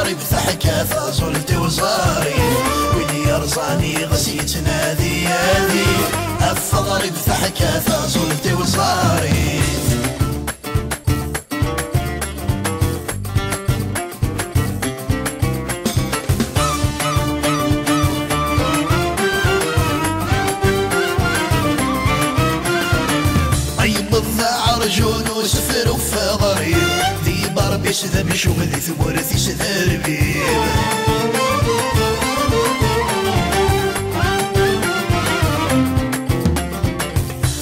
الفضاري بضحكة فازولتي وزاري ويلي يرزاني غسيت نادي هادي الفضاري بضحكة فازولتي وزاري رجون وسفر وفضاري ذي بربي سذب شو ذي ثورثي سذربي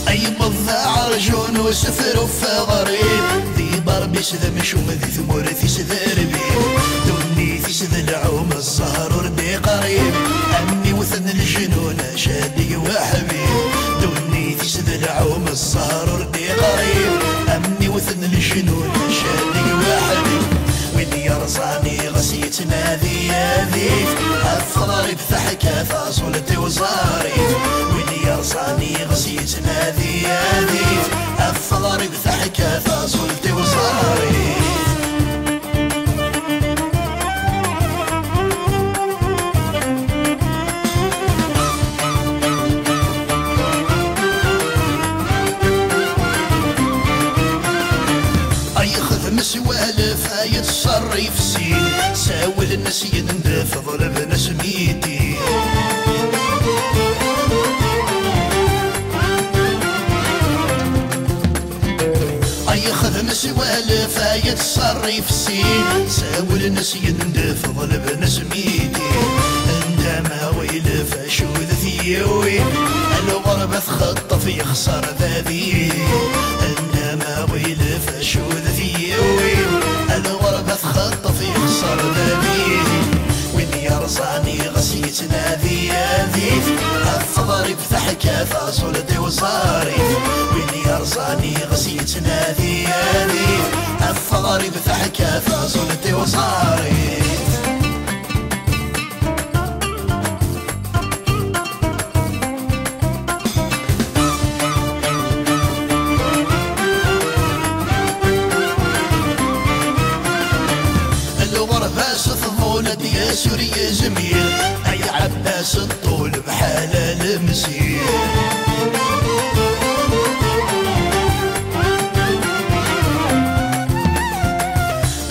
أي مضاع رجون وسفر وفضاري ذي بربي سذب شو ذي ثورثي سذربي دوني في سذ العوم الزهر وردي قريب أمي وثن الجنون شادي وحبيب دوني في سذ العوم الزهر وردي قريب أمي وثن الجنون شادي وحبيب ويلي يرزاني غسيت نادي هذيك الفضاري بضحكة فاصولتي وزاري ويلي يرزاني غسيت نادي هذيك الفضاري بضحكة فاصولتي وزاري مسوالف يتصري في السين ساول الناس يندف ضرب ناس ميتين اي خذ مسوالف يتصري في السين ساول الناس يندف ضرب ناس ميتين عندما ويلف شو ذيوي الغربة تخطف يخسر ذابي عندما ويلف شو ذيوي الغربة تخطف يخسر ذابي وين يرزاني غسيت نادي هذيك الفضاري بضحكة فاصولتي وزاري وين يرزاني غسيت نادي هذيك الفضاري بضحكة فاصولتي وزاري يا سوري يا جميل أي عباس الطول بحال المسير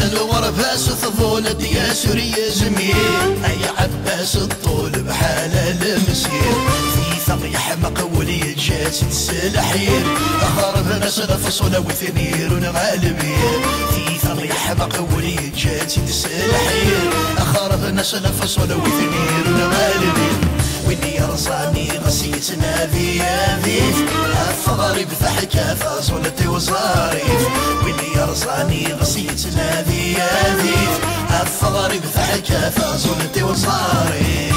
الغرباس تظولد يا سوري يا جميل أي عباس الطول بحال المسير في ثغي حمق ولي جات تسلحين أخرب ناس نفصل وثنير ونغالبين في ثغي حمق ولي جات تسلحين أخرب ناس نفصل وثنير ونغالبين ويني يرزاني غسيت نادي هذيك الفضاري بضحكة فاصولتي وزاري ويني يرزاني غسيت نادي هذيك الفضاري بضحكة فاصولتي وزاري